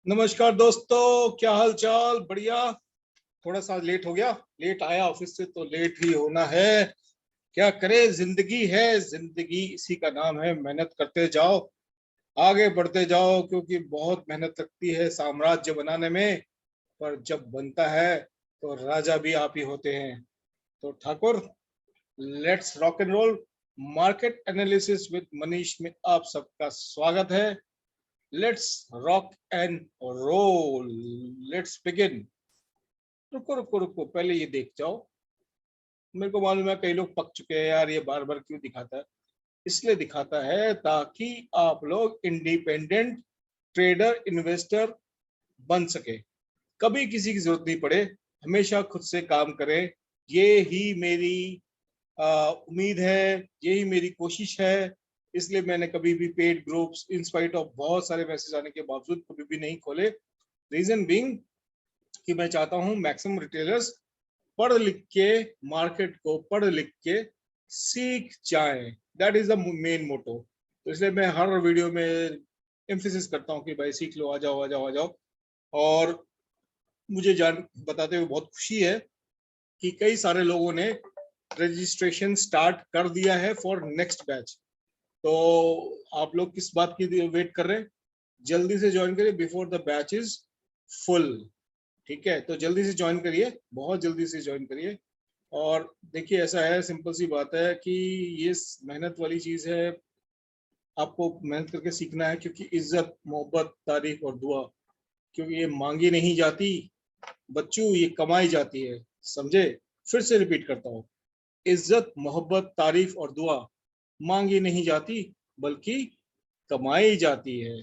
नमस्कार दोस्तों, क्या हाल चाल? बढ़िया। थोड़ा सा लेट हो गया, लेट आया ऑफिस से तो लेट ही होना है। क्या करे, जिंदगी है, जिंदगी इसी का नाम है। मेहनत करते जाओ, आगे बढ़ते जाओ, क्योंकि बहुत मेहनत लगती है साम्राज्य बनाने में। पर जब बनता है तो राजा भी आप ही होते हैं। तो Thakur, let's rock and roll. Market analysis with Manish में आप सबका स्वागत है। Let's rock and roll, let's begin. रुको रुको रुको, पहले ये देख जाओ। मेरे को मालूम है कई लोग पक चुके हैं यार, ये बार बार क्यों दिखाता है। इसलिए दिखाता है ताकि आप लोग इंडिपेंडेंट ट्रेडर इन्वेस्टर बन सके, कभी किसी की जरूरत नहीं पड़े, हमेशा खुद से काम करें। ये ही मेरी उम्मीद है, यही मेरी कोशिश है। इसलिए मैंने कभी भी paid groups in spite of बहुत सारे मैसेज आने के बावजूद कभी भी नहीं खोले। रीजन बीइंग कि मैं चाहता हूं मैक्सिमम रिटेलर्स पढ़ लिख के, मार्केट को पढ़ लिख के सीख जाएं। That is the main motto. तो इसलिए मैं हर वीडियो में एम्फेसिस करता हूं कि भाई सीख लो, आ जाओ आ जाओ आ जाओ। और मुझे जान बताते हुए बहुत खुशी है कि कई सारे लोगों ने रजिस्ट्रेशन स्टार्ट कर दिया है फॉर नेक्स्ट बैच। तो आप लोग किस बात की वेट कर रहे हैं? जल्दी से ज्वाइन करिए before the batch is full. ठीक है, तो जल्दी से ज्वाइन करिए, बहुत जल्दी से ज्वाइन करिए। और देखिए, ऐसा है, सिंपल सी बात है कि ये मेहनत वाली चीज है। आपको मेहनत करके सीखना है, क्योंकि इज्जत, मोहब्बत, तारीफ और दुआ, क्योंकि ये मांगी नहीं जाती बच्चों, ये कमाई जाती है। समझे? फिर से रिपीट करता हूँ, इज्जत, मोहब्बत, तारीफ और दुआ मांगी नहीं जाती, बल्कि कमाई जाती है।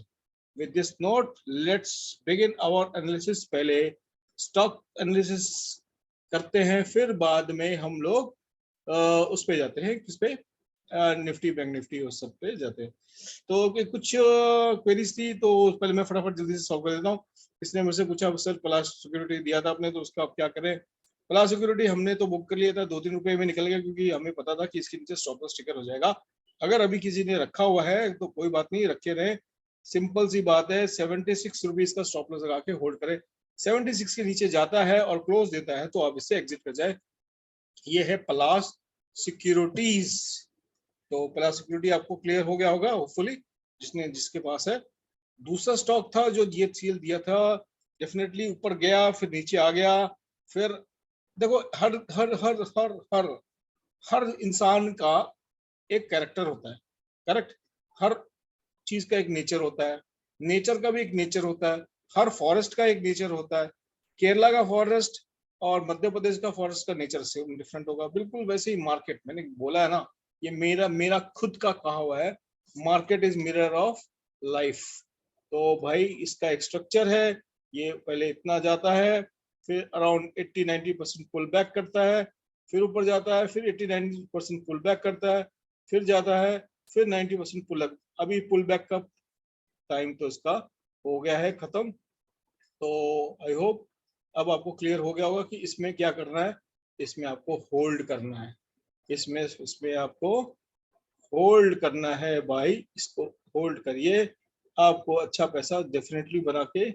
With this note, let's begin our analysis. पहले स्टॉक एनालिसिस करते हैं, फिर बाद में हम लोग उस पे जाते हैं, किस पे? निफ्टी, बैंक निफ्टी, उस सब पे जाते हैं। तो कुछ क्वेरीज थी, तो पहले मैं फटाफट जल्दी से सॉल्व कर देता हूँ। इसने मुझसे पूछा, सर प्लास सिक्योरिटी दिया था आपने, तो उसका आप क्या करें? प्लास सिक्योरिटी हमने तो बुक कर लिया था, 2-3 रुपए में निकल गया, क्योंकि हमें पता था कि इसके नीचे स्टॉप लॉस स्टिकर हो जाएगा। अगर अभी किसी ने रखा हुआ है तो कोई बात नहीं, रखे रहे। सिंपल सी बात है, 76 रुपीज का स्टॉप लॉस लगा के होल्ड करें। 76 के नीचे जाता है और क्लोज देता है तो आप इससे एग्जिट कर जाए। ये है प्लास सिक्योरिटीज। तो प्लास सिक्योरिटी आपको क्लियर हो गया होगा होपफुली, जिसके पास है। दूसरा स्टॉक था जो जीएचसीएल दिया था, डेफिनेटली ऊपर गया, फिर नीचे आ गया। फिर देखो, हर हर हर हर हर हर इंसान का एक कैरेक्टर होता है, करेक्ट? हर चीज का एक नेचर होता है, नेचर का भी एक नेचर होता है। हर फॉरेस्ट का एक नेचर होता है। केरला का फॉरेस्ट और मध्य प्रदेश का फॉरेस्ट का नेचर से डिफरेंट होगा। बिल्कुल वैसे ही मार्केट, मैंने बोला है ना, ये मेरा मेरा खुद का कहा हुआ है, market is mirror of life. तो भाई, इसका एक स्ट्रक्चर है। ये पहले इतना जाता है, फिर अराउंड 80-90% पुल बैक करता है, फिर ऊपर जाता है, फिर 80-90% पुल बैक करता है, फिर जाता है, फिर 90% पुल। अभी पुल बैक का टाइम तो इसका हो गया है खत्म। तो आई होप अब आपको क्लियर हो गया होगा कि इसमें क्या करना है। इसमें आपको होल्ड करना है, इसमें इसमें आपको होल्ड करना है भाई। इसको होल्ड करिए, आपको अच्छा पैसा डेफिनेटली बना के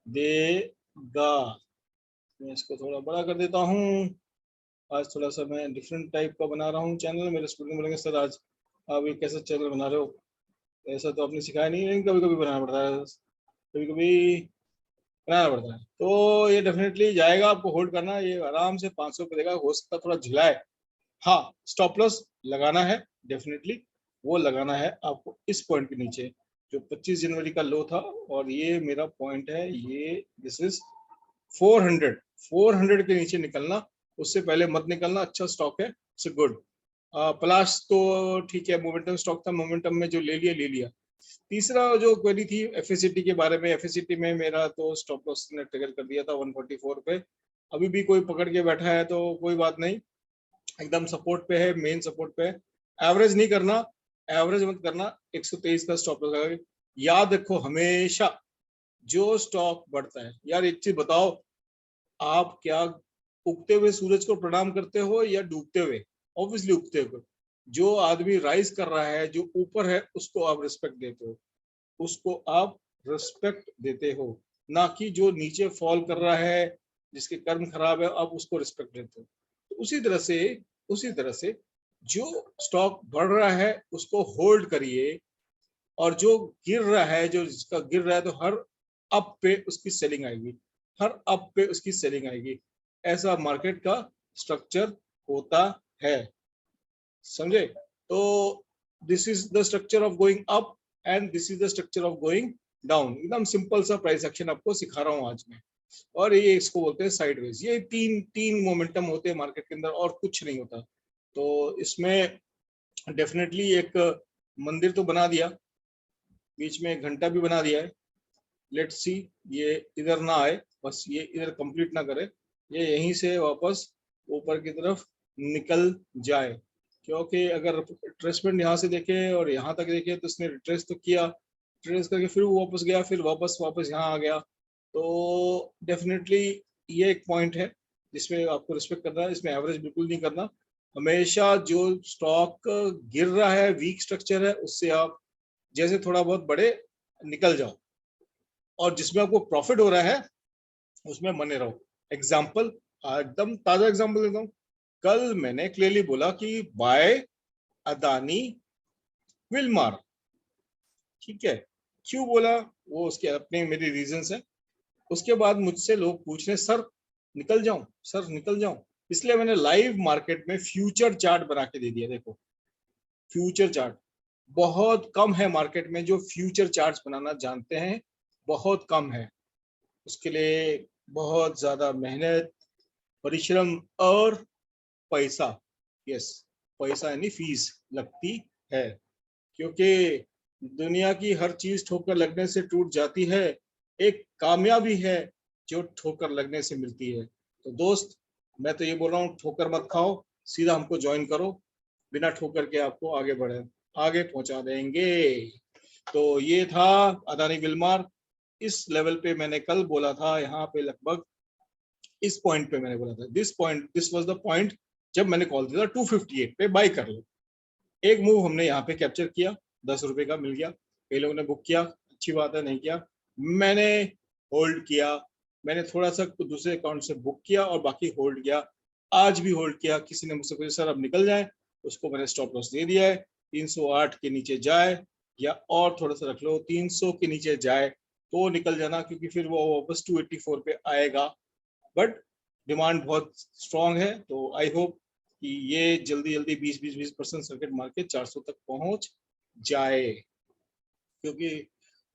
देगा। मैं इसको थोड़ा बड़ा कर देता हूँ। आज थोड़ा सा मैं डिफरेंट टाइप का बना रहा हूँ चैनल। मेरे स्टूडेंट बोलेंगे, सर आज आप ये कैसा चैनल बना रहे हो? ऐसा तो आपने सिखाया नहीं, लेकिन कभी कभी बनाना पड़ता है, कभी कभी बनाना पड़ता है। तो ये डेफिनेटली जाएगा, आपको होल्ड करना है। ये आराम से 500 पे देगा, हो सकता है थोड़ा झिलाए। हाँ, स्टॉप लॉस लगाना है, डेफिनेटली वो लगाना है आपको इस पॉइंट के नीचे, जो 25 जनवरी का लो था। और ये मेरा पॉइंट है, ये दिस इज 400। 400 के नीचे निकलना, उससे पहले मत निकलना। अच्छा स्टॉक है, इट्स गुड। प्लस तो ठीक है, मोमेंटम स्टॉक था, मोमेंटम में जो ले लिया ले लिया। तीसरा जो क्वेरी थी एफएससीटी के बारे में, एफएससीटी में मेरा तो स्टॉप लॉस ने ट्रिगर कर दिया था 144 पे। अभी भी कोई पकड़ के बैठा है तो कोई बात नहीं, एकदम सपोर्ट पे है, मेन सपोर्ट पे है। एवरेज नहीं करना, एवरेज मत करना। 123 का स्टॉप लॉस लगा के याद रखो हमेशा, जो स्टॉक बढ़ता है। यार एक चीज बताओ, आप क्या उगते हुए सूरज को प्रणाम करते हो या डूबते हुए? ऑब्वियसली उगते हुए। जो आदमी राइज कर रहा है, जो ऊपर है, उसको आप रिस्पेक्ट देते हो, उसको आप रिस्पेक्ट देते हो। ना कि जो नीचे फॉल कर रहा है, जिसके कर्म खराब है, अब उसको रिस्पेक्ट देते हो। तो उसी तरह से जो स्टॉक बढ़ रहा है उसको होल्ड करिए, और जो गिर रहा है, जो जिसका गिर रहा है, तो हर अप पे उसकी सेलिंग आएगी, हर अप पे उसकी सेलिंग आएगी। ऐसा मार्केट का स्ट्रक्चर होता है, समझे? तो this is the structure of going up and this is the structure of going down. एकदम सिंपल सा प्राइस एक्शन आपको सिखा रहा हूँ आज मैं। और ये इसको बोलते हैं साइडवेज। ये तीन तीन मोमेंटम होते हैं मार्केट के अंदर, और कुछ नहीं होता। तो इसमें डेफिनेटली एक मंदिर तो बना दिया, बीच में एक घंटा भी बना दिया है। लेट्स सी, ये इधर ना आए, बस ये इधर कंप्लीट ना करे, ये यहीं से वापस ऊपर की तरफ निकल जाए। क्योंकि अगर रिट्रेसमेंट यहाँ से देखे और यहाँ तक देखे तो इसने रिट्रेस तो किया, रिट्रेस करके फिर वो वापस गया, फिर वापस यहाँ आ गया। तो डेफिनेटली ये एक पॉइंट है जिसमें आपको रिस्पेक्ट करना है, इसमें एवरेज बिल्कुल नहीं करना। हमेशा जो स्टॉक गिर रहा है, वीक स्ट्रक्चर है, उससे आप जैसे थोड़ा बहुत बड़े निकल जाओ, और जिसमें आपको प्रॉफिट हो रहा है उसमें बने रहो। एग्जाम्पल, एकदम ताजा एग्जाम्पल देता हूँ। कल मैंने क्लियरली बोला कि बाय अदानी विलमार, ठीक है? क्यों बोला, वो उसके अपने मेरे रीजंस है। उसके बाद मुझसे लोग पूछ रहे, सर निकल जाऊं, सर निकल जाऊं। इसलिए मैंने लाइव मार्केट में फ्यूचर चार्ट बना के दे दिया। देखो, फ्यूचर चार्ट बहुत कम है मार्केट में जो फ्यूचर चार्ट्स बनाना जानते हैं, बहुत कम है। उसके लिए बहुत ज्यादा मेहनत, परिश्रम और पैसा, यस, पैसा यानी फीस लगती है। क्योंकि दुनिया की हर चीज ठोकर लगने से टूट जाती है, एक कामयाबी है जो ठोकर लगने से मिलती है। तो दोस्त, मैं तो ये बोल रहा हूँ, ठोकर मत खाओ, सीधा हमको ज्वाइन करो, बिना ठोकर के आपको आगे बढ़े, आगे पहुंचा देंगे। तो ये था अदानी विलमार। इस लेवल पे मैंने कल बोला था, यहाँ पे लगभग इस पॉइंट पे मैंने बोला था, दिस वाज द पॉइंट जब मैंने कॉल दिया था 258 पे बाय कर लो। एक मूव हमने यहाँ पे कैप्चर किया, 10 रुपए का मिल गया, कई लोगों ने बुक किया, अच्छी बात है, नहीं किया, मैंने होल्ड किया। मैंने थोड़ा सा दूसरे अकाउंट से बुक किया और बाकी होल्ड किया। आज भी होल्ड किया। किसी ने मुझसे पूछा सर अब निकल जाए, उसको मैंने स्टॉप लॉस दे दिया है। 308 के नीचे जाए या और थोड़ा सा रख लो, 300 के नीचे जाए तो निकल जाना, क्योंकि फिर वो वापस 284 पे आएगा। बट डिमांड बहुत स्ट्रांग है, तो आई होप कि ये जल्दी जल्दी 20% सर्किट मार के 400 तक पहुंच जाए। क्योंकि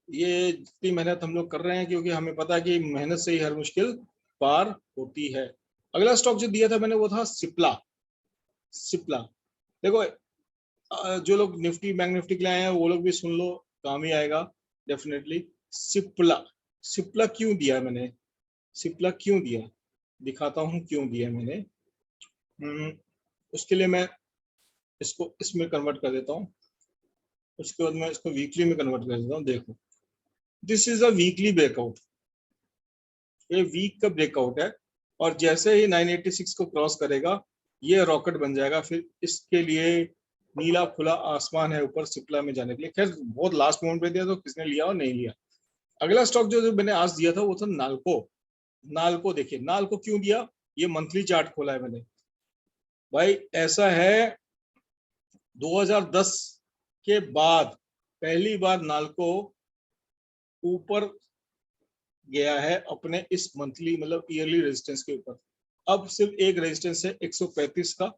ये जितनी मेहनत हम लोग कर रहे हैं, क्योंकि हमें पता है कि मेहनत से ही हर मुश्किल पार होती है। अगला स्टॉक जो दिया था मैंने वो था सिप्ला। सिप्ला देखो, जो लोग निफ्टी बैंक निफ्टी के लिए आए हैं वो लोग भी सुन लो, काम ही आएगा डेफिनेटली। सिप्ला, सिप्ला क्यों दिया मैंने, सिप्ला क्यों दिया, दिखाता हूँ क्यों दिया मैंने। उसके लिए मैं इसको इसमें कन्वर्ट कर देता हूँ, उसके बाद मैं इसको वीकली में कन्वर्ट कर देता हूँ। देखो, this is a weekly breakout, ये वीक का ब्रेकआउट है, और जैसे ही 986 को क्रॉस करेगा ये रॉकेट बन जाएगा। फिर इसके लिए नीला खुला आसमान है ऊपर सिप्ला में जाने के लिए। खैर बहुत लास्ट मोमेंट पे दिया तो किसने लिया और नहीं लिया। अगला स्टॉक जो मैंने आज दिया था वो था नाल्को। नाल्को देखिए, नाल्को क्यों दिया, ये मंथली चार्ट खोला है मैंने। भाई ऐसा है, 2010 के बाद पहली बार नाल्को ऊपर गया है अपने इस मंथली मतलब ईयरली रेजिस्टेंस के ऊपर। अब सिर्फ एक रेजिस्टेंस है 135 का,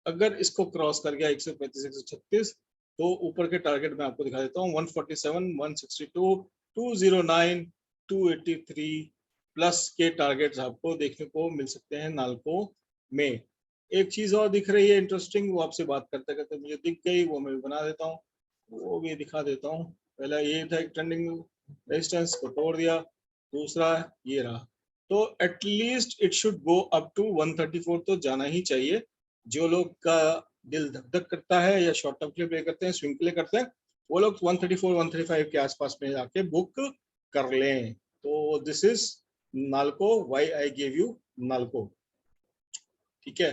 अगर इसको क्रॉस कर गया 135 136 तो ऊपर के टारगेट मैं आपको दिखा देता हूँ, 147 162 209 283 प्लस के टारगेट्स आपको देखने को मिल सकते हैं नाल्को में। एक चीज और दिख रही है इंटरेस्टिंग, वो आपसे बात करते करते मुझे दिख गई, वो मैं बना देता हूँ, वो भी दिखा देता हूँ। पहला ये था एक ट्रेंडिंग रेजिस्टेंस को तोड़ दिया, दूसरा ये रहा, तो at least it should go up to 134 तो जाना ही चाहिए। जो लोग का दिल धक धक करता है या शॉर्ट टर्म के लिए प्ले करते हैं, स्विंग प्ले करते हैं, वो लोग 134 135 के आसपास में जाके बुक कर लें। तो this is NALCO, why I give you NALCO, ठीक है?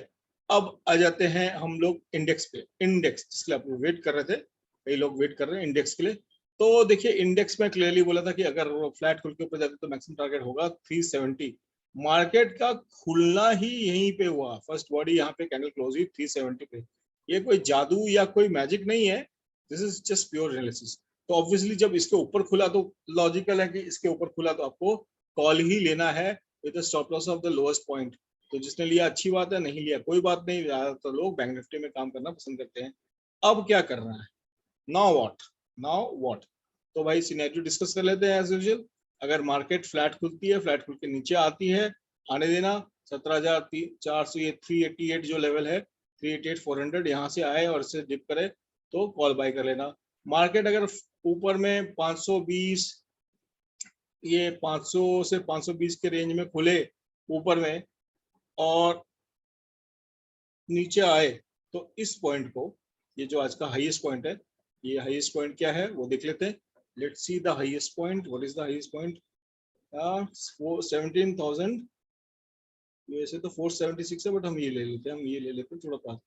अब आ जाते हैं हम लोग इंडेक्स पे। इंडेक्स जिसके लिए आप वेट कर रहे थे, कई लोग वेट कर रहे हैं इंडेक्स के लिए। तो देखिए इंडेक्स में क्लियरली बोला था कि अगर फ्लैट खुल के ऊपर जाते तो मैक्सिमम टारगेट होगा 370। मार्केट का खुलना ही यहीं पे हुआ, फर्स्ट बॉडी यहाँ पे कैंडल क्लोज हुई 370 पे। ये कोई जादू या कोई मैजिक नहीं है, this is just pure analysis. तो ऑब्वियसली जब इसके ऊपर खुला तो लॉजिकल है कि इसके ऊपर खुला तो आपको कॉल ही लेना है with stop loss of the lowest point. तो जिसने लिया अच्छी बात है, नहीं लिया कोई बात नहीं, ज्यादातर तो लोग बैंक निफ्टी में काम करना पसंद करते हैं। अब क्या करना है, नाउ व्हाट, नाउ व्हाट। तो भाई सिनेरियो डिस्कस कर लेते हैं एज यूजुअल। अगर मार्केट फ्लैट खुलती है, फ्लैट खुल के नीचे आती है, आने देना 17,400, ये 388 जो लेवल है 388 400 यहाँ से आए और इससे डिप करे तो कॉल बाय कर लेना। मार्केट अगर ऊपर में 520, ये 500 से 520 के रेंज में खुले ऊपर में और नीचे आए तो इस पॉइंट को, ये जो आज का हाईएस्ट पॉइंट है, ये हाईएस्ट पॉइंट क्या है वो देख लेते हैं। Let's see the highest point, what is the highest point, 17,000, वैसे तो 476 है बट हम ये ले लेते हैं, हम ये ले लेते हैं थोड़ा पास,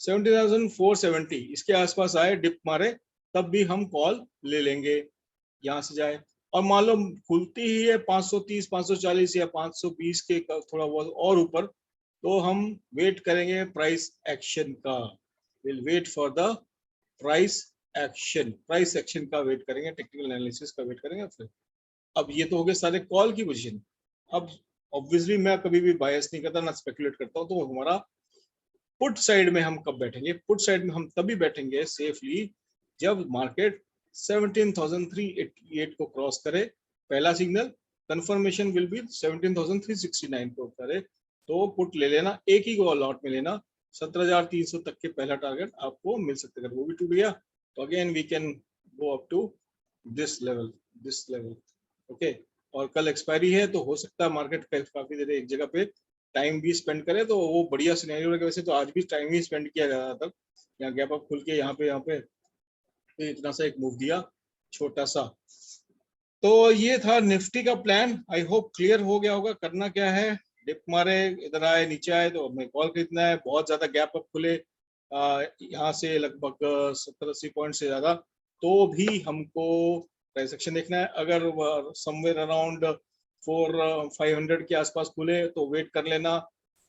17,470 इसके आसपास आए, डिप मारे, तब भी हम कॉल ले लेंगे यहाँ से जाए। और मान लो खुलती ही है 530 540 या 520 के थोड़ा बहुत और ऊपर, तो हम वेट करेंगे प्राइस एक्शन का, will wait for the price action, price action का वेट करेंगे, टेक्निकल एनालिसिस का वेट करेंगे फिर। अब ये तो हो गए सारे कॉल की पोजीशन। अब ऑब्वियसली मैं कभी भी बायस नहीं करता ना स्पेकुलेट करता हूँ, तो हमारा पुट साइड में हम कब बैठेंगे, पुट साइड में हम तभी बैठेंगे सेफली जब मार्केट 17,388 को क्रॉस करे, पहला सिग्नल, कंफर्मेशन विल बी 17,369 को करे, तो पुट ले लेना, एक ही को लॉट में लेना, 17,300 तक के पहला टारगेट आपको मिल सकता है। अगर वो भी टूट गया तो again we can go up to this level, this level, okay. और कल एक्सपायरी है तो हो सकता है मार्केट काफी देर एक जगह पे टाइम भी स्पेंड करे, तो वो बढ़िया सिनेरियो रहेगा। वैसे तो आज भी टाइम ही स्पेंड किया ज्यादातर, यहाँ गैप अप खुल के यहाँ पे तो इतना सा एक मूव दिया छोटा सा। तो ये था निफ्टी का प्लान, आई होप क्लियर हो गया होगा। करना क्या है, डिप मारे, इधर आए, नीचे आए तो हमें कॉल खरीदना है, बहुत ज्यादा गैप अप खुले यहाँ से लगभग 70-80 पॉइंट से ज्यादा, तो भी हमको प्राइस एक्शन देखना है। अगर समवेयर अराउंड 400-500 के आसपास खुले तो वेट कर लेना,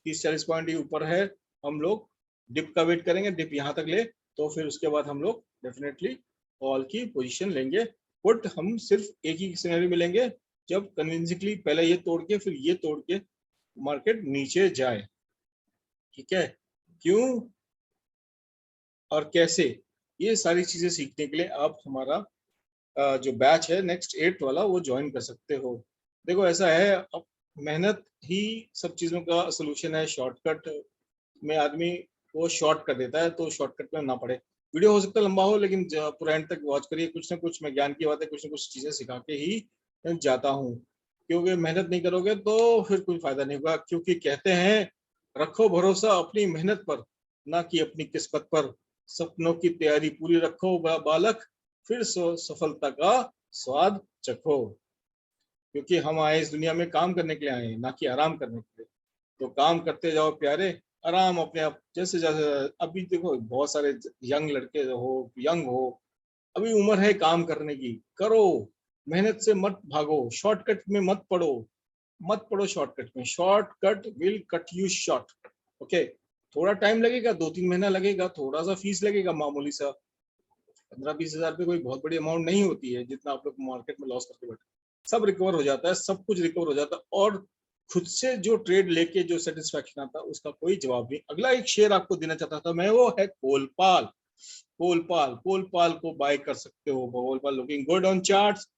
30-40 पॉइंट ही ऊपर है, हम लोग डिप का वेट करेंगे, डिप यहाँ तक ले तो फिर उसके बाद हम लोग डेफिनेटली कॉल की पोजीशन लेंगे। पुट हम सिर्फ एक ही सिनेरियो में लेंगे जब कन्विंसिंगली पहले ये तोड़ के फिर ये तोड़ के मार्केट नीचे जाए, ठीक है। क्यों और कैसे, ये सारी चीजें सीखने के लिए आप हमारा जो बैच है नेक्स्ट 8 वाला वो ज्वाइन कर सकते हो। देखो ऐसा है, अब मेहनत ही सब चीजों का सोल्यूशन है, शॉर्टकट में आदमी वो शॉर्ट कर देता है, तो शॉर्टकट में ना पड़े। वीडियो हो सकता है लंबा हो, लेकिन पूरा एंड तक वॉच करिए, कुछ ना कुछ मैं ज्ञान की बातें, कुछ ना कुछ चीजें सिखा के ही जाता हूँ। क्योंकि मेहनत नहीं करोगे तो फिर कोई फायदा नहीं होगा, क्योंकि कहते हैं रखो भरोसा अपनी मेहनत पर, ना कि अपनी किस्मत पर, सपनों की तैयारी पूरी रखो बालक, फिर सफलता का स्वाद चखो। क्योंकि हम आए इस दुनिया में काम करने के लिए आए हैं, ना कि आराम करने के लिए। तो काम करते जाओ प्यारे, आराम अपने आप जैसे जैसे। अभी देखो बहुत सारे यंग लड़के हो, यंग हो, अभी उम्र है काम करने की, करो, मेहनत से मत भागो, शॉर्टकट में मत पड़ो, मत पड़ो शॉर्टकट में, shortcut will cut you short, okay. थोड़ा टाइम लगेगा, 2-3 महीना लगेगा, थोड़ा सा फीस लगेगा मामूली सा, 15-20 हजार रुपये कोई बहुत बड़ी अमाउंट नहीं होती है जितना आप लोग मार्केट में लॉस करके बैठे। सब रिकवर हो जाता है, सब कुछ रिकवर हो जाता है, और खुद से जो ट्रेड लेके जो सेटिस्फेक्शन आता है उसका कोई जवाब नहीं। अगला एक शेयर आपको देना चाहता था मैं, वो है कोलपाल। कोलपाल, कोलपाल को बाय कर सकते हो, Colpal looking good on charts,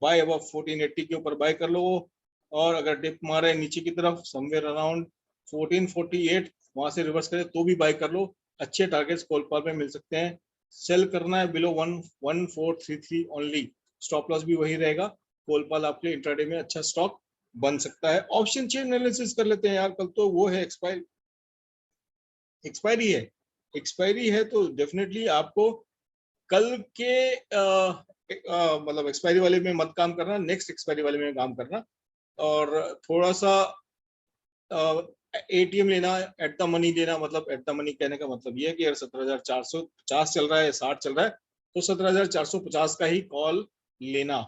buy अब 1480 के ऊपर बाय कर लो। और अगर डिप मारे नीचे की तरफ समवेयर अराउंड 1448 वहां से रिवर्स करे तो भी बाय कर लो, अच्छे टारगेट्स कोलपाल में मिल सकते हैं। सेल करना है बिलो 1433 ओनली, स्टॉप लॉस भी वही रहेगा। कोलपाल आपके इंट्राडे में अच्छा स्टॉक बन सकता है। ऑप्शन चेन एनालिसिस कर लेते हैं यार, कल तो वो है एक्सपायरी है, एक्सपायरी है तो डेफिनेटली आपको कल के मतलब एक्सपायरी वाले में मत काम करना, नेक्स्ट एक्सपायरी वाले में काम करना। और थोड़ा सा एटीएम लेना, एट द मनी लेना, मतलब एट द मनी कहने का मतलब ये है कि अगर 17,450 चल रहा है, 60 चल रहा है, तो 17,450 का ही कॉल लेना,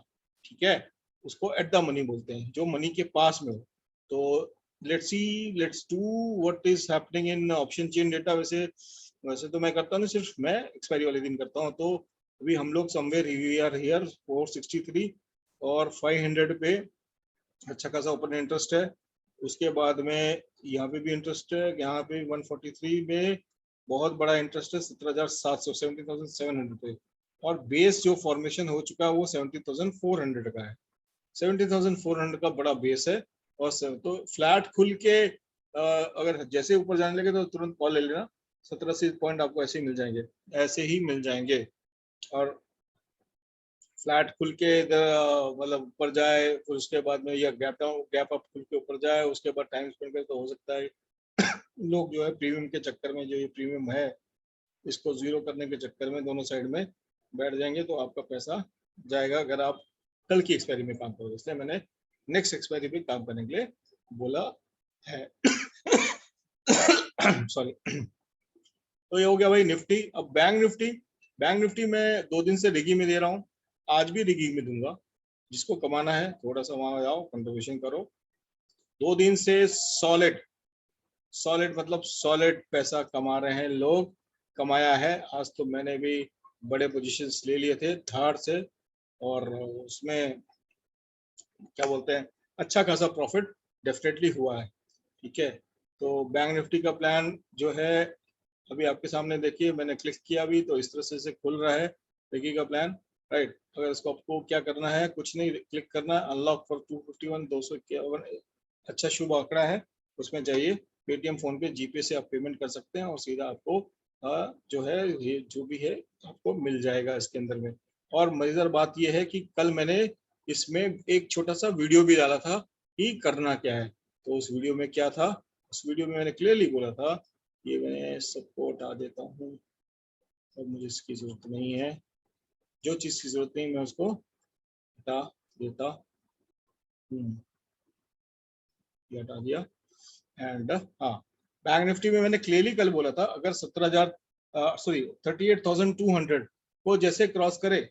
ठीक है। उसको एट द मनी बोलते हैं, जो मनी के पास में हो। तो let's do what is happening in option chain data. वैसे वैसे तो मैं करता हूँ, सिर्फ मैं एक्सपायरी वाले दिन करता हूँ। तो अभी हम लोग समवेयर वी आर हियर 463 और 500 पे अच्छा खासा ओपन इंटरेस्ट है। उसके बाद में यहाँ पे भी इंटरेस्ट है, यहाँ पे 143 में बहुत बड़ा इंटरेस्ट है, 17,700 17,700 पे। और बेस जो फॉर्मेशन हो चुका है वो 17,400 का है। 17,400 का बड़ा बेस है। और तो फ्लैट खुल के अगर जैसे ऊपर जाने लगे तो तुरंत कॉल ले लेना। 17 पॉइंट आपको ऐसे ही मिल जाएंगे, ऐसे ही मिल जाएंगे। और फ्लैट खुल के मतलब ऊपर जाए, फिर उसके बाद में या गैप डाउन गैप अप खुल के ऊपर जाए, उसके बाद टाइम स्पेंड करे, तो हो सकता है लोग जो है प्रीमियम के चक्कर में, जो ये प्रीमियम है इसको जीरो करने के चक्कर में दोनों साइड में बैठ जाएंगे, तो आपका पैसा जाएगा अगर आप कल की एक्सपायरी में काम करोगे। इसलिए मैंने नेक्स्ट एक्सपायरी पे काम करने के लिए बोला है। सॉरी। तो ये हो गया भाई निफ्टी। अब बैंक निफ्टी मैं 2 दिन से रिगी में दे रहा हूँ, आज भी रिगी में दूंगा। जिसको कमाना है थोड़ा सा वहां जाओ, कंट्रीब्यूशन करो। 2 दिन से सॉलिड सॉलिड मतलब सॉलिड पैसा कमा रहे हैं लोग, कमाया है। आज तो मैंने भी बड़े पोजीशंस ले लिए थे धार से, और उसमें क्या बोलते हैं, अच्छा खासा प्रॉफिट डेफिनेटली हुआ है, ठीक है। तो बैंक निफ्टी का प्लान जो है अभी आपके सामने देखिए, मैंने क्लिक किया अभी तो इस तरह से खुल रहा है देखिए का प्लान, राइट। अगर इसको आपको क्या करना है, कुछ नहीं, क्लिक करना है अनलॉक फॉर 251 251, अच्छा शुभ आंकड़ा है, उसमें जाइए। पेटीएम फोन पे जीपे से आप पेमेंट कर सकते हैं और सीधा आपको जो है ये जो भी है आपको मिल जाएगा इसके अंदर में। और मजेदार बात यह है कि कल मैंने इसमें एक छोटा सा वीडियो भी डाला था कि करना क्या है। तो उस वीडियो में क्या था, उस वीडियो में मैंने क्लियरली बोला था, ये मैं सबको हटा देता हूँ, अब मुझे इसकी जरूरत नहीं है। जो चीज की जरूरत नहीं मैं उसको हटा देता हूँ, ये हटा दिया। एंड हाँ, बैंक निफ्टी में मैंने क्लियरली कल बोला था, अगर 17,000 सॉरी 38,200 को जैसे क्रॉस करे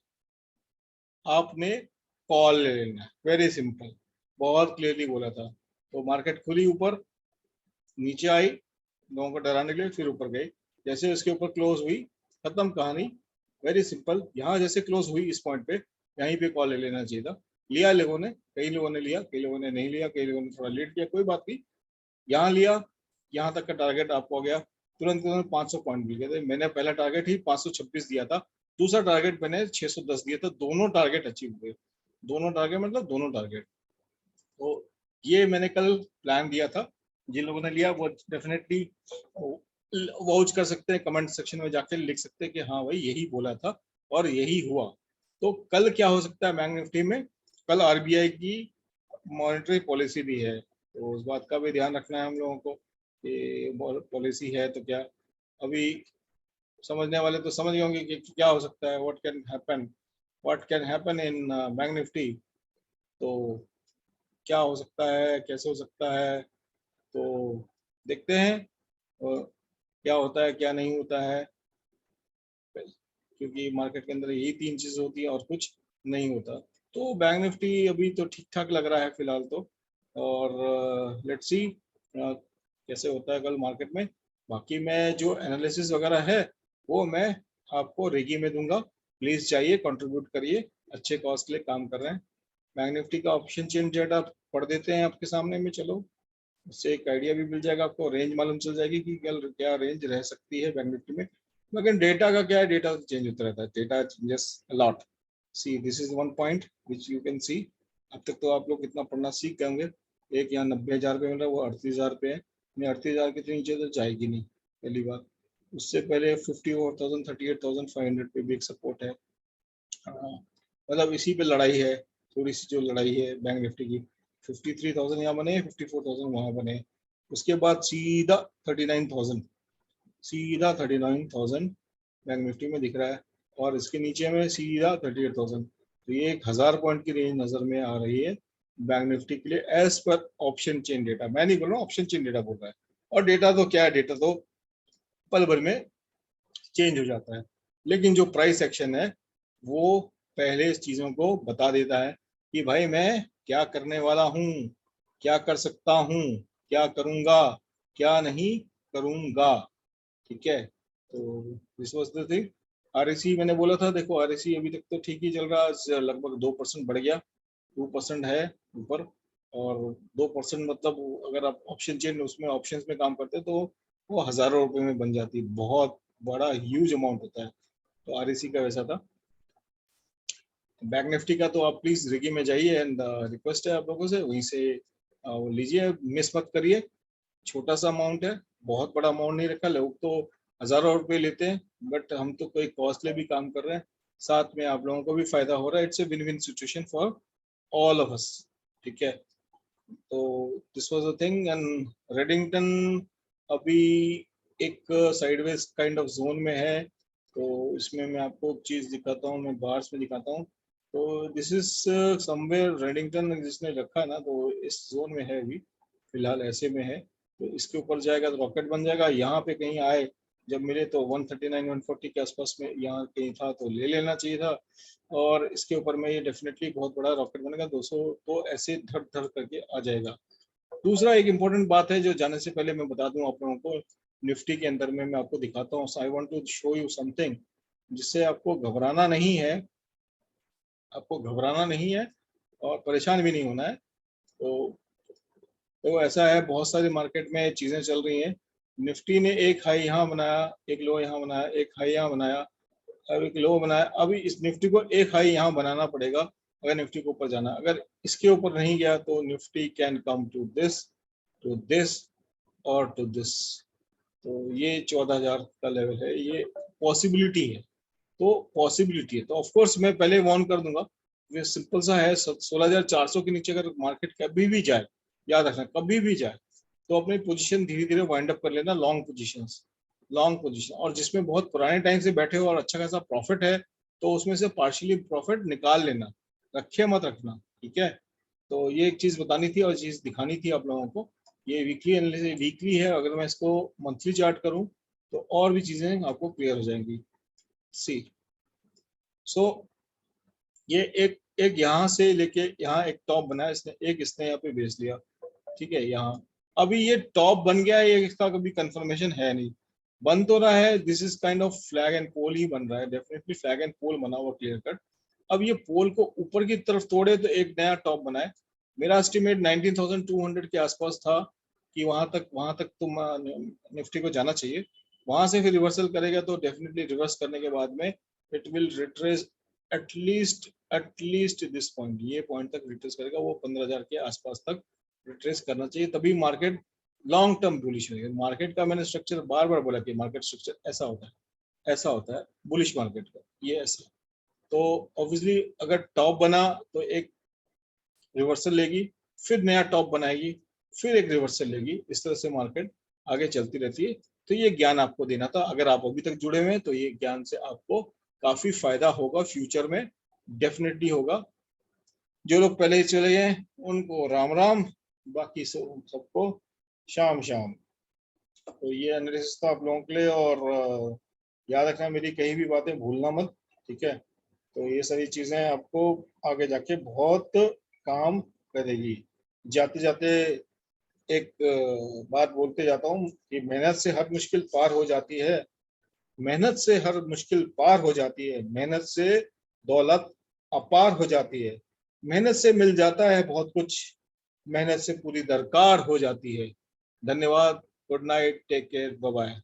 आपने कॉल ले लेना है, वेरी सिंपल, बहुत क्लियरली बोला था। तो मार्केट खुली ऊपर, नीचे आई लोगों को डराने के लिए, फिर ऊपर गई, जैसे उसके ऊपर क्लोज हुई खत्म कहानी, वेरी सिंपल। यहाँ जैसे क्लोज हुई इस पॉइंट पे, यहीं पे कॉल ले लेना चाहिए था। लिया लोगों ने, कई लोगों ने लिया, कई लोगों ने नहीं लिया, कई लोगों ने थोड़ा लेट किया, कोई बात नहीं। यहाँ लिया, यहाँ तक का टारगेट आपको आ गया, तुरंत तुरंत 500 पॉइंट मिल गए थे। मैंने पहला टारगेट ही 526 दिया था, दूसरा टारगेट मैंने 610 दिया था, दोनों टारगेट अचीव हुए। दोनों टारगेट मतलब दोनों टारगेट। तो ये मैंने कल प्लान दिया था, जिन लोगों ने लिया वो डेफिनेटली वाउच कर सकते हैं, कमेंट सेक्शन में जाके लिख सकते हैं कि हाँ भाई यही बोला था और यही हुआ। तो कल क्या हो सकता है बैंक निफ्टी में, कल आरबीआई की मॉनेटरी पॉलिसी भी है, तो उस बात का भी ध्यान रखना है हम लोगों को कि पॉलिसी है तो क्या। अभी समझने वाले तो समझ गए होंगे कि क्या हो सकता है, what can happen in bank Nifty. तो क्या हो सकता है, कैसे हो सकता है, तो देखते हैं क्या होता है क्या नहीं होता है, क्योंकि मार्केट के अंदर यही 3 चीजें होती है और कुछ नहीं होता। तो बैंक निफ्टी अभी तो ठीक ठाक लग रहा है फिलहाल तो, और लेट्स सी कैसे होता है कल मार्केट में। बाकी मैं जो एनालिसिस वगैरह है वो मैं आपको रेगी में दूंगा, प्लीज चाहिए कंट्रीब्यूट करिए, अच्छे कॉज के लिए काम कर रहे हैं। बैंक निफ्टी का ऑप्शन चेन डेटा पढ़ देते हैं आपके सामने में, चलो उससे एक आइडिया भी मिल जाएगा आपको, रेंज मालूम चल जाएगी कि क्या रेंज रह सकती है बैंक निफ्टी में। लेकिन डेटा का क्या है, डेटा चेंज होता रहता है, data changes a lot. See this is one point which you can see. अब तक तो आप लोग कितना पढ़ना सीख गए होंगे। एक यहाँ 90,000 पे मिल रहा है, वो 38,000 पे है, नहीं 38,000 के नीचे तो जाएगी नहीं पहली बार। उससे पहले 54,000 38,500 पे भी एक सपोर्ट है। मतलब इसी पे लड़ाई है, थोड़ी सी जो लड़ाई है बैंक निफ्टी की। 53,000 यहाँ बने, 54,000 वहां बने, उसके बाद सीधा 39,000, सीधा 39,000 बैंक निफ्टी में दिख रहा है, और इसके नीचे में सीधा 38,000। तो ये 1,000 पॉइंट की रेंज नजर में आ रही है बैंक निफ्टी के लिए, as per option chain data. मैं नहीं बोल रहा हूँ, ऑप्शन चेन डेटा बोल रहा है। और डेटा तो क्या है, डेटा तो पल भर में चेंज हो जाता है, लेकिन जो प्राइस एक्शन है वो पहले इस चीजों को बता देता है कि भाई मैं क्या करने वाला हूँ, क्या कर सकता हूँ, क्या करूंगा, क्या नहीं करूंगा। ठीक है, तो this was the thing. RAC मैंने बोला था, देखो आरएसी अभी तक तो ठीक ही चल रहा है, लगभग 2% बढ़ गया, 2% है ऊपर। और 2% मतलब अगर आप ऑप्शन चेन उसमें ऑप्शंस में काम करते हैं तो वो हजारों रुपए में बन जाती है, बहुत बड़ा ह्यूज अमाउंट होता है। तो आरएसी का वैसा था। बैंक निफ्टी का तो आप प्लीज रिगी में जाइए एंड रिक्वेस्ट है आप लोगों से, वहीं से वो लीजिए, मिस मत करिए। छोटा सा अमाउंट है, बहुत बड़ा अमाउंट नहीं रखा। लोग तो हजारों रुपए लेते हैं, बट हम तो कोई कॉस्टली भी काम कर रहे हैं, साथ में आप लोगों को भी फायदा हो रहा है। It's a win win situation for all of us. ठीक है, तो this was a thing. And Redington अभी एक साइडवेज काइंड ऑफ जोन में है, तो इसमें मैं आपको एक चीज दिखाता हूँ, मैं बार्स में दिखाता हूँ। तो दिस इज समवेयर रेडिंगटन जिसने रखा है ना, तो इस जोन में है अभी फिलहाल, ऐसे में है। तो इसके ऊपर जाएगा तो रॉकेट बन जाएगा, यहाँ पे कहीं आए जब मिले तो 139 140 के आसपास में यहाँ कहीं था तो ले लेना चाहिए था। और इसके ऊपर में ये डेफिनेटली बहुत बड़ा रॉकेट बनेगा 200, तो ऐसे धड़ धड़ करके आ जाएगा। दूसरा एक इम्पोर्टेंट बात है जो जाने से पहले मैं बता दूं आप लोगों को, निफ्टी के अंदर में मैं आपको दिखाता हूँ। I want to show you something जिससे आपको घबराना नहीं है, आपको घबराना नहीं है और परेशान भी नहीं होना है। तो ऐसा है, बहुत सारी मार्केट में चीजें चल रही हैं। निफ्टी ने एक हाई यहाँ बनाया, एक लो यहाँ बनाया, एक हाई यहाँ बनाया, अब एक लो बनाया। अभी इस निफ्टी को एक हाई यहाँ बनाना पड़ेगा अगर निफ्टी को ऊपर जाना। अगर इसके ऊपर नहीं गया तो Nifty can come to this और टू दिस। तो ये 14,000 का लेवल है, ये पॉसिबिलिटी है। तो पॉसिबिलिटी है तो ऑफकोर्स मैं पहले वार्न कर दूंगा, ये सिंपल सा है। 16,400 के नीचे अगर मार्केट कभी भी जाए, याद रखना कभी भी जाए, तो अपनी पोजीशन धीरे धीरे वाइंड अप कर लेना, लॉन्ग पोजीशन, लॉन्ग पोजीशन। और जिसमें बहुत पुराने टाइम से बैठे हो और अच्छा खासा प्रॉफिट है, तो उसमें से पार्शियली प्रॉफिट निकाल लेना, रखे मत रखना। ठीक है, तो ये एक चीज बतानी थी और चीज दिखानी थी आप लोगों को। ये वीकली एनालिसिस वीकली है, अगर मैं इसको मंथली चार्ट करूं तो और भी चीजें आपको क्लियर हो जाएंगी। सी सो ये एक एक यहाँ से लेके यहाँ एक टॉप बनाया इसने, एक इसने यहाँ पे बेच लिया। ठीक है, यहाँ अभी ये टॉप बन गया है, ये इसका कभी कंफर्मेशन है नहीं, बन तो रहा है। This is kind of flag and pole ही बन रहा है, डेफिनेटली फ्लैग एंड पोल बना हुआ क्लियर कट। अब ये पोल को ऊपर की तरफ तोड़े तो एक नया टॉप बनाए। मेरा एस्टिमेट 19,200 के आसपास था कि वहां तक तुम निफ्टी को जाना चाहिए। वहां से फिर रिवर्सल करेगा तो डेफिनेटली रिवर्स करने के बाद में it will retrace at least this point, ये पॉइंट तक रिट्रेस करेगा, वो 15,000 के आसपास तक रिट्रेस करना चाहिए, तभी मार्केट लॉन्ग टर्म बुलिश होगी। मार्केट का मैंने स्ट्रक्चर बार बार बोला कि मार्केट स्ट्रक्चर ऐसा होता है, ऐसा होता है बुलिश मार्केट का, ये ऐसा। तो ऑब्वियसली अगर टॉप बना तो एक रिवर्सल लेगी, फिर नया टॉप बनाएगी, फिर एक रिवर्सल लेगी, इस तरह से मार्केट आगे चलती रहती है। तो ये ज्ञान आपको देना था, अगर आप अभी तक जुड़े हुए हैं तो ये ज्ञान से आपको काफी फायदा होगा, फ्यूचर में डेफिनेटली होगा। जो लोग पहले ही चले गए उनको राम राम, बाकी सबको शाम शाम। तो ये एनालिसिस था आप लोगों के लिए, और याद रखना मेरी कहीं भी बातें भूलना मत। ठीक है, तो ये सारी चीजें आपको आगे जाके बहुत काम करेगी। जाते जाते एक बात बोलते जाता हूँ कि मेहनत से हर मुश्किल पार हो जाती है, मेहनत से हर मुश्किल पार हो जाती है, मेहनत से दौलत अपार हो जाती है, मेहनत से मिल जाता है बहुत कुछ, मेहनत से पूरी दरकार हो जाती है। धन्यवाद, good night, take care, bye bye.